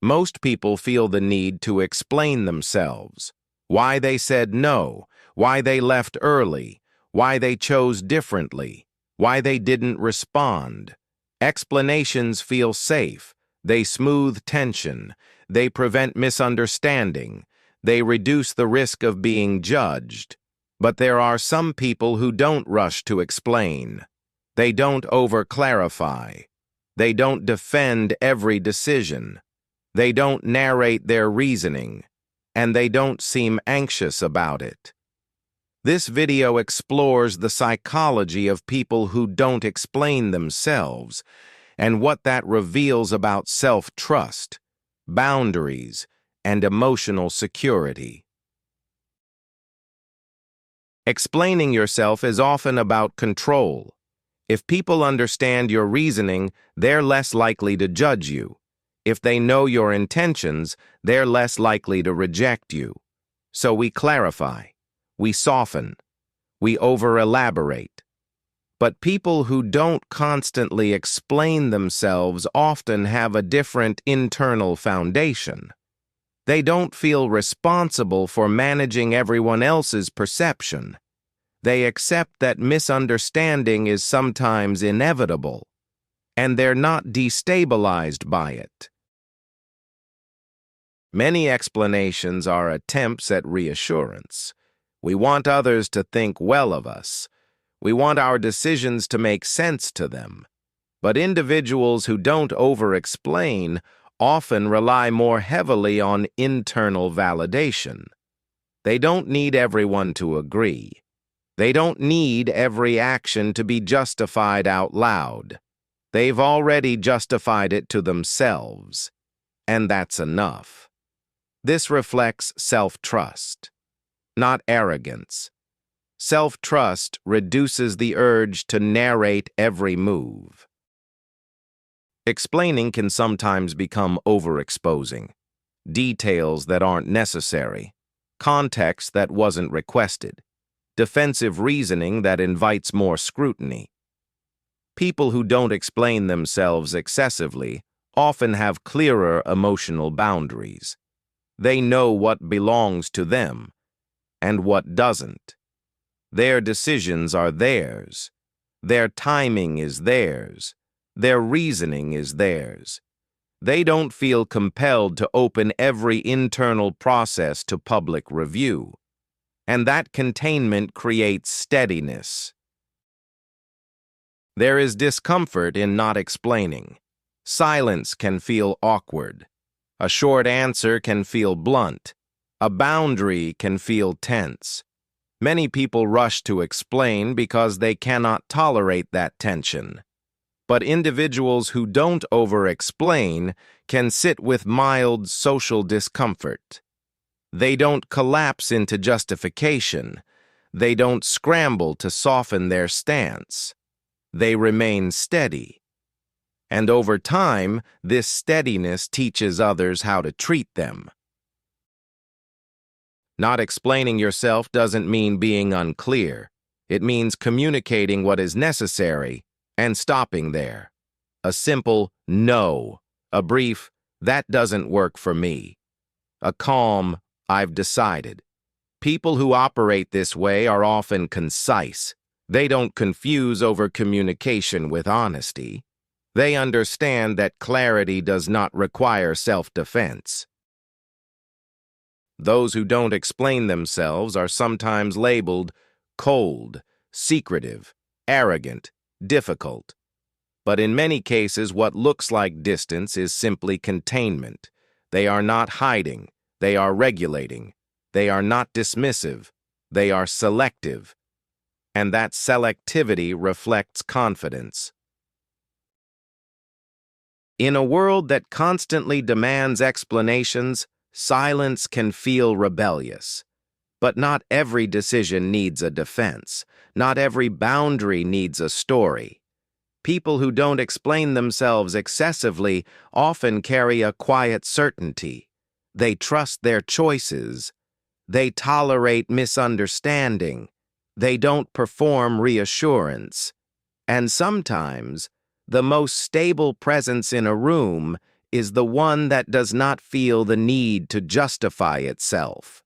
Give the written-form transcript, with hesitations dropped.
Most people feel the need to explain themselves, why they said no, why they left early, why they chose differently, why they didn't respond. Explanations feel safe. They smooth tension. They prevent misunderstanding. They reduce the risk of being judged. But there are some people who don't rush to explain. They don't over-clarify. They don't defend every decision. They don't narrate their reasoning. And they don't seem anxious about it. This video explores the psychology of people who don't explain themselves and what that reveals about self-trust, boundaries, and emotional security. Explaining yourself is often about control. If people understand your reasoning, they're less likely to judge you. If they know your intentions, they're less likely to reject you. So we clarify, we soften, we over-elaborate. But people who don't constantly explain themselves often have a different internal foundation. They don't feel responsible for managing everyone else's perception. They accept that misunderstanding is sometimes inevitable, and they're not destabilized by it. Many explanations are attempts at reassurance. We want others to think well of us. We want our decisions to make sense to them. But individuals who don't over-explain often rely more heavily on internal validation. They don't need everyone to agree. They don't need every action to be justified out loud. They've already justified it to themselves, and that's enough. This reflects self-trust, not arrogance. Self-trust reduces the urge to narrate every move. Explaining can sometimes become overexposing. Details that aren't necessary, context that wasn't requested, defensive reasoning that invites more scrutiny. People who don't explain themselves excessively often have clearer emotional boundaries. They know what belongs to them and what doesn't. Their decisions are theirs. Their timing is theirs. Their reasoning is theirs. They don't feel compelled to open every internal process to public review. And that containment creates steadiness. There is discomfort in not explaining. Silence can feel awkward. A short answer can feel blunt. A boundary can feel tense. Many people rush to explain because they cannot tolerate that tension. But individuals who don't over-explain can sit with mild social discomfort. They don't collapse into justification. They don't scramble to soften their stance. They remain steady. And over time, this steadiness teaches others how to treat them. Not explaining yourself doesn't mean being unclear. It means communicating what is necessary and stopping there. A simple no, a brief that doesn't work for me, a calm I've decided. People who operate this way are often concise. They don't confuse over-communication with honesty. They understand that clarity does not require self-defense. Those who don't explain themselves are sometimes labeled cold, secretive, arrogant, difficult. But in many cases, what looks like distance is simply containment. They are not hiding. They are regulating. They are not dismissive. They are selective. And that selectivity reflects confidence. In a world that constantly demands explanations, silence can feel rebellious. But not every decision needs a defense. Not every boundary needs a story. People who don't explain themselves excessively often carry a quiet certainty. They trust their choices. They tolerate misunderstanding. They don't perform reassurance. And sometimes, the most stable presence in a room is the one that does not feel the need to justify itself.